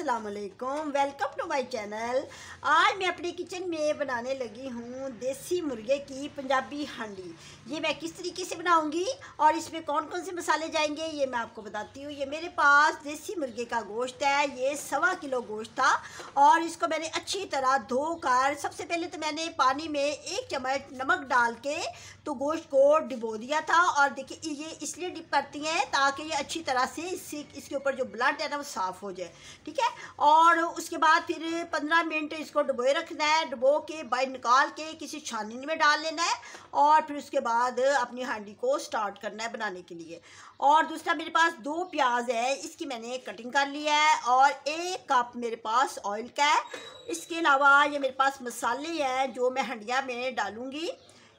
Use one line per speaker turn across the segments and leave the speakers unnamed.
अस्सलाम वालेकुम, welcome to my channel. आज मैं अपने किचन में बनाने लगी हूँ देसी मुर्गे की पंजाबी हांडी। ये मैं किस तरीके से बनाऊंगी और इसमें कौन कौन से मसाले जाएंगे ये मैं आपको बताती हूँ। ये मेरे पास देसी मुर्गे का गोश्त है, ये 1.25 किलो गोश्त था और इसको मैंने अच्छी तरह धोकर सबसे पहले तो मैंने पानी में 1 चम्मच नमक डाल के तो गोश्त को डिबो दिया था। और देखिए ये इसलिए डिप करती हैं ताकि ये अच्छी तरह से इसके ऊपर जो ब्लड है ना वो साफ़ हो जाए, ठीक है। और उसके बाद फिर 15 मिनट इसको डुबोए रखना है। डुबो के बाहर निकाल के किसी छाननी में डाल लेना है और फिर उसके बाद अपनी हांडी को स्टार्ट करना है बनाने के लिए। और दूसरा मेरे पास 2 प्याज है, इसकी मैंने कटिंग कर लिया है और 1 कप मेरे पास ऑयल का है। इसके अलावा ये मेरे पास मसाले हैं जो मैं हंडिया में डालूँगी।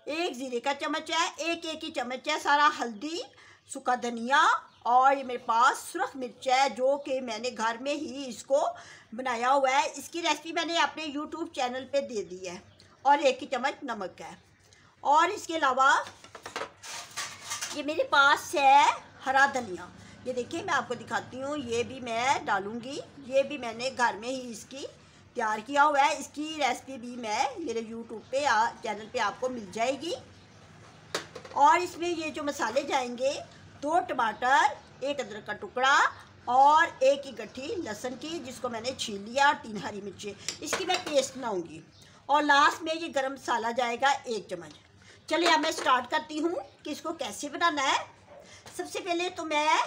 1 ज़ीरे का चम्मच है, एक ही चम्मच है सारा हल्दी, सूखा धनिया और ये मेरे पास सुरख मिर्च है जो कि मैंने घर में ही इसको बनाया हुआ है। इसकी रेसिपी मैंने अपने यूट्यूब चैनल पे दे दी है। और 1 ही चम्मच नमक है। और इसके अलावा ये मेरे पास है हरा धनिया। ये देखिए मैं आपको दिखाती हूँ, ये भी मैं डालूँगी। ये भी मैंने घर में ही इसकी तैयार किया हुआ है। इसकी रेसिपी भी मैं मेरे यूट्यूब पे चैनल पे आपको मिल जाएगी। और इसमें ये जो मसाले जाएंगे 2 टमाटर, 1 अदरक का टुकड़ा और 1 ही गट्ठी लहसुन की जिसको मैंने छील लिया और 3 हरी मिर्चें, इसकी मैं पेस्ट बनाऊंगी। और लास्ट में ये गरम मसाला जाएगा 1 चम्मच। चलिए अब मैं स्टार्ट करती हूँ कि इसको कैसे बनाना है। सबसे पहले तो मैं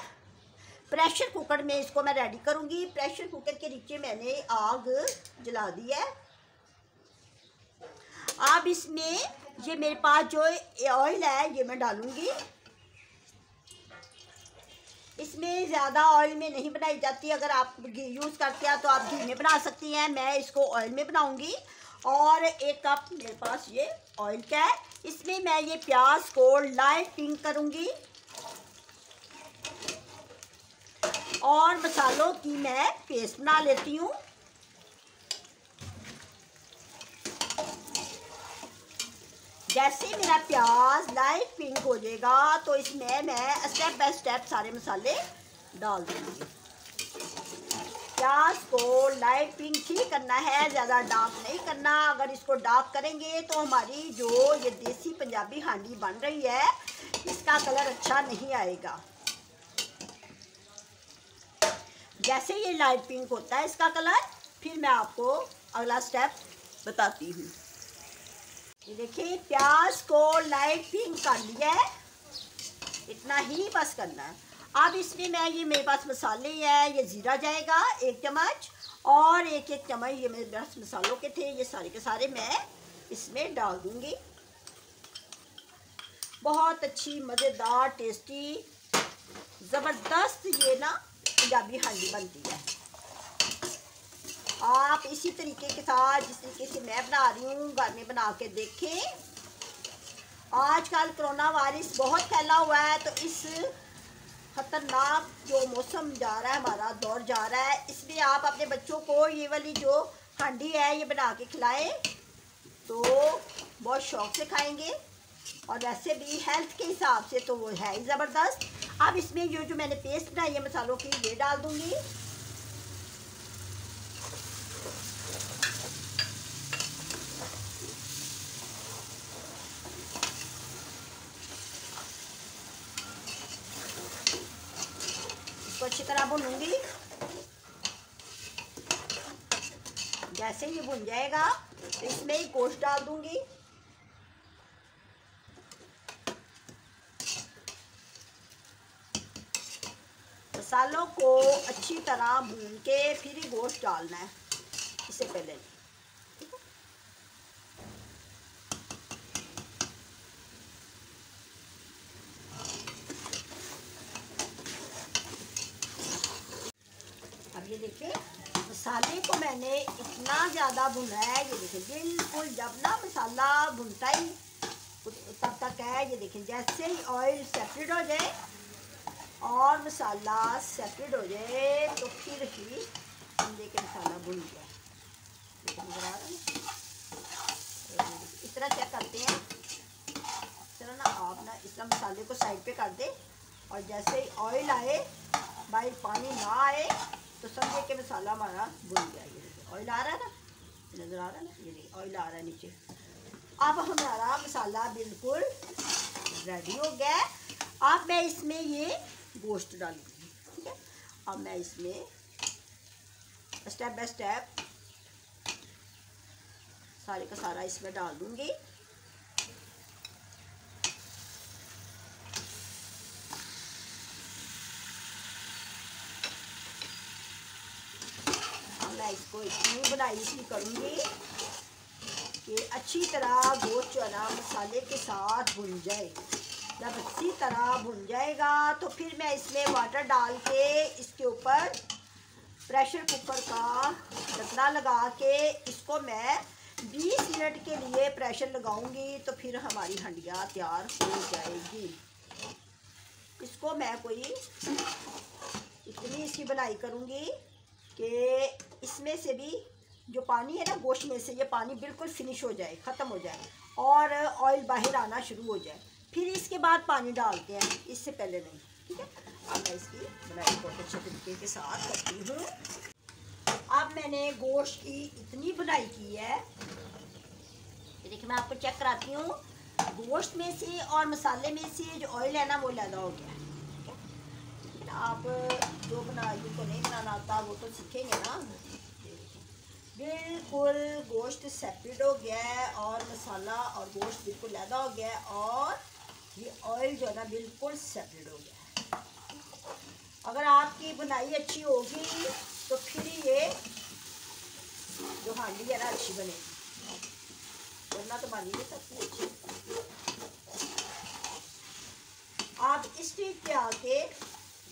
प्रेशर कुकर में इसको मैं रेडी करूँगी। प्रेशर कुकर के नीचे मैंने आग जला दी है। अब इसमें ये मेरे पास जो ऑयल है ये मैं डालूँगी। इसमें ज़्यादा ऑयल में नहीं बनाई जाती, अगर आप घी यूज़ करते हैं तो आप घी में बना सकती हैं, मैं इसको ऑयल में बनाऊँगी। और 1 कप मेरे पास ये ऑयल का है। इसमें मैं ये प्याज को लाइट पिंक करूँगी और मसालों की मैं पेस्ट बना लेती हूँ। जैसे मेरा प्याज लाइट पिंक हो जाएगा तो इसमें मैं स्टेप बाय स्टेप सारे मसाले डाल दूँगी। प्याज को लाइट पिंक ही करना है, ज़्यादा डार्क नहीं करना। अगर इसको डार्क करेंगे तो हमारी जो ये देसी पंजाबी हांडी बन रही है इसका कलर अच्छा नहीं आएगा। जैसे ये लाइट पिंक होता है इसका कलर, फिर मैं आपको अगला स्टेप बताती हूँ। ये देखिए प्याज को लाइट पिंक कर लिया है, इतना ही बस करना है। अब इसमें मैं ये मेरे पास मसाले हैं, ये ज़ीरा जाएगा 1 चम्मच और 1 चम्मच ये मेरे पास मसालों के थे, ये सारे के सारे मैं इसमें डाल दूँगी। बहुत अच्छी मज़ेदार टेस्टी ज़बरदस्त ये ना पंजाबी हांडी बनती है। आप इसी तरीके के साथ जिस तरीके से मैं बना रही हूँ घर में बना के देखें। आजकल कोरोना वायरस बहुत फैला हुआ है तो इस खतरनाक जो मौसम जा रहा है, हमारा दौर जा रहा है, इसमें आप अपने बच्चों को ये वाली जो हांडी है ये बना के खिलाएं तो बहुत शौक़ से खाएंगे। और वैसे भी हेल्थ के हिसाब से तो वो है ही ज़बरदस्त। अब इसमें ये जो मैंने पेस्ट बनाई है मसालों की ये डाल दूँगी। इसको अच्छी तरह भूनूंगी। जैसे ये भुन जाएगा तो इसमें ही गोश्त डाल दूंगी। मसालों को अच्छी तरह भून के फिर ही गोश्त डालना है, इससे पहले नहीं। अब ये देखिए मसाले को मैंने इतना ज़्यादा भुना है, ये देखिए बिल्कुल जब ना मसाला भुनता ही तब तक है। ये देखिए जैसे ही ऑयल सेपरेट हो जाए और मसाला सेपरेट हो जाए तो फिर ही हम देखें मसाला भुन गया। देखिए नजर आ रहा है, इस तरह चेक करते हैं। इस तरह ना आप ना इस तरह मसाले को साइड पे कर दें और जैसे ही ऑयल आए, भाई पानी ना आए तो समझे कि मसाला हमारा भुन गया। ये ऑयल आ रहा है ना, नज़र आ रहा है ना, ये देखिए ऑयल आ रहा है नीचे। अब हमारा मसाला बिल्कुल रेडी हो गया है। अब मैं इसमें ये गोश्त डालूंगी, ठीक है। अब मैं इसमें स्टेप बाय स्टेप सारे का सारा इसमें डाल दूंगी। मैं इसको इतनी बनाई इसकी करूँगी कि अच्छी तरह गोश्त जो है ना मसाले के साथ भुन जाए। जब अच्छी तरह भुन जाएगा तो फिर मैं इसमें वाटर डाल के इसके ऊपर प्रेशर कुकर का ढक्कन लगा के इसको मैं 20 मिनट के लिए प्रेशर लगाऊंगी। तो फिर हमारी हंडिया तैयार हो जाएगी। इसको मैं कोई इतनी इसकी बनाई करूँगी कि इसमें से भी जो पानी है ना गोश्त में से, ये पानी बिल्कुल फिनिश हो जाए, ख़त्म हो जाए और ऑयल बाहर आना शुरू हो जाए। फिर इसके बाद पानी डालते हैं, इससे पहले नहीं, ठीक है। अब मैं इसकी बनाई बहुत अच्छे तरीके के साथ करती हूँ। अब मैंने गोश्त की इतनी बनाई की है, ये देखिए मैं आपको चेक कराती हूँ। गोश्त में से और मसाले में से जो ऑयल है ना वो ज़्यादा हो गया है, ठीक है। आप जो जिनको नहीं बनाना आता वो तो सीखेंगे ना। बिल्कुल गोश्त सेपरेट हो गया है और मसाला और गोश्त बिल्कुल ज़्यादा हो गया है और ये ऑयल जो है ना बिल्कुल सेपरेट हो गया है। अगर आपकी बनाई अच्छी होगी तो फिर ये जो हांडी है ना अच्छी बनेगी, वरना तो बन नहीं सकती अच्छी। आप इस स्टेज पे आके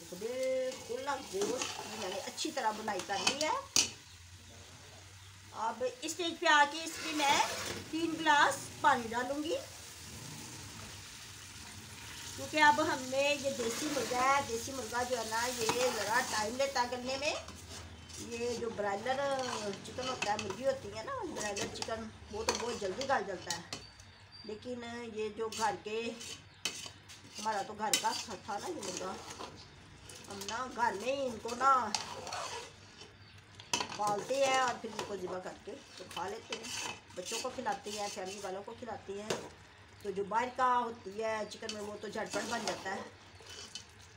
तो बिल्कुल ना गोश्त मैंने अच्छी तरह बुनाई करनी है। अब इस स्टेज पे आके इसमें मैं 3 गिलास पानी डालूंगी, क्योंकि अब हमने ये देसी मुर्गा है। देसी मुर्गा जो है ना ये ज़रा टाइम लेता है गलने में। ये जो ब्रायलर चिकन होता है, मुर्गी होती है ना ब्रायलर चिकन, वो तो बहुत जल्दी गल जाता है। लेकिन ये जो घर के, हमारा तो घर का था ना ये मुर्गा, हम ना घर में ही इनको ना पालते हैं और फिर इनको ज़िबा करके तो खा लेते हैं। बच्चों को खिलाते हैं, फैमिली वालों को खिलाते हैं। तो जो बाहर का होती है चिकन में वो तो झटपट बन जाता है,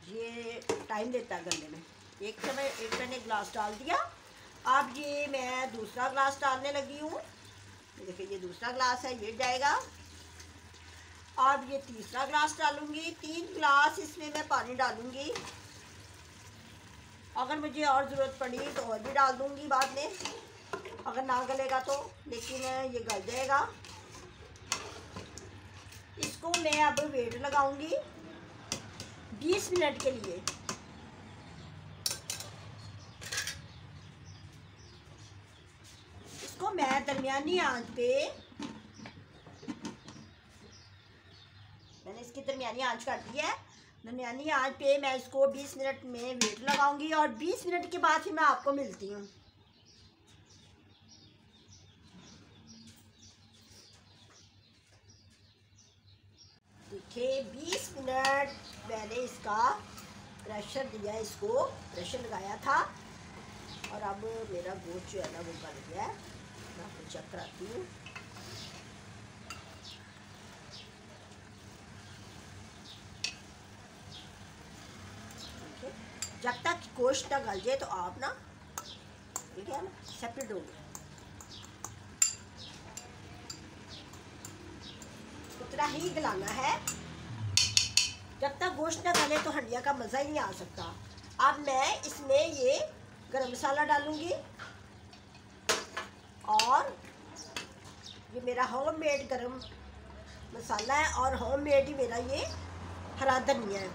ये टाइम देता है गलने में। एक मैंने गिलास डाल दिया। अब ये मैं दूसरा गिलास डालने लगी हूँ। देखिए ये दूसरा गिलास है, ये जाएगा। अब ये तीसरा गिलास डालूँगी। 3 गिलास इसमें मैं पानी डालूँगी। अगर मुझे और ज़रूरत पड़ी तो और भी डाल दूँगी बाद में, अगर ना गलेगा तो, लेकिन ये गल जाएगा। इसको मैं अब वेट लगाऊंगी 20 मिनट के लिए। इसको मैं दरमियानी आंच पे, मैंने इसकी दरमियानी आंच कर दी है। दरमियानी आंच पे मैं इसको 20 मिनट में वेट लगाऊंगी और 20 मिनट के बाद फिर मैं आपको मिलती हूँ। देखिए 20 मिनट मैंने इसका प्रेशर दिया, इसको प्रेशर लगाया था और अब मेरा गोश्त जो है ना वो गल गया है। मैं आपको चेक कराती हूँ। जब तक गोश्त ना गल जाए तो आप ना, ठीक है ना, सेपरेट हो गया। उतना ही गलाना है। जब तक गोश्त ना गले तो हंडिया का मज़ा ही नहीं आ सकता। अब मैं इसमें ये गरम मसाला डालूंगी और ये मेरा होममेड गरम मसाला है और होममेड ही मेरा ये हरा धनिया है,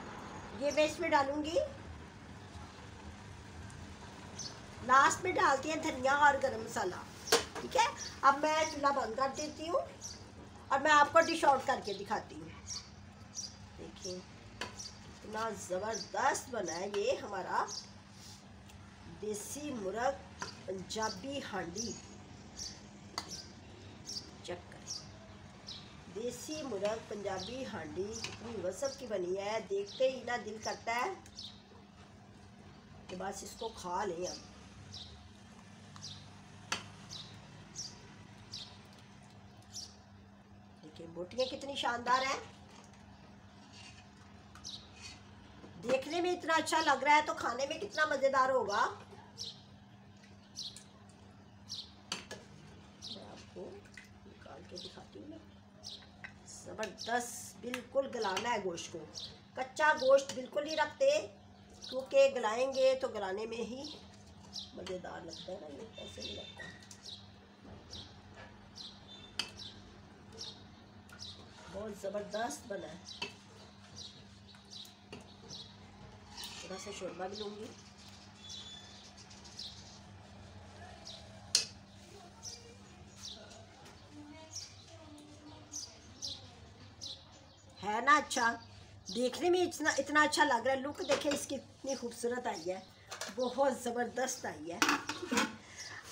ये मैं इसमें डालूंगी। लास्ट में डालती हैं धनिया और गरम मसाला, ठीक है। अब मैं चूल्हा बंद कर देती हूँ और मैं आपको डिश आउट करके दिखाती हूँ। देखिए इतना ज़बरदस्त बना है ये हमारा देसी मुर्ग पंजाबी हांडी। चेक करें, देसी मुर्ग पंजाबी हांडी कितनी वसफ की बनी है। देखते ही ना दिल करता है कि बस इसको खा लें अब। देखिए बोटियाँ कितनी शानदार हैं, देखने में इतना अच्छा लग रहा है तो खाने में कितना मज़ेदार होगा। मैं आपको निकाल के दिखाती हूँ। ज़बरदस्त, बिल्कुल गलाना है गोश्त को, कच्चा गोश्त बिल्कुल नहीं रखते क्योंकि गलाएंगे तो गलाने में ही मज़ेदार लगता है ना, ये ऐसे नहीं लगता। बहुत ज़बरदस्त बना है। थोड़ा सा शोरबा भी लूँगी। है ना अच्छा, देखने में इतना अच्छा लग रहा है। लुक देखे इसकी इतनी खूबसूरत आई है, बहुत ज़बरदस्त आई है।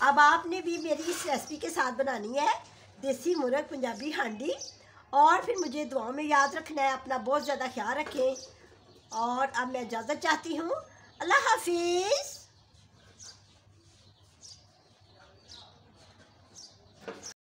अब आपने भी मेरी इस रेसिपी के साथ बनानी है देसी मुर्ग पंजाबी हांडी। और फिर मुझे दुआ में याद रखना है। अपना बहुत ज़्यादा ख्याल रखें और अब मैं इजाज़त चाहती हूँ। अल्लाह हाफिज़।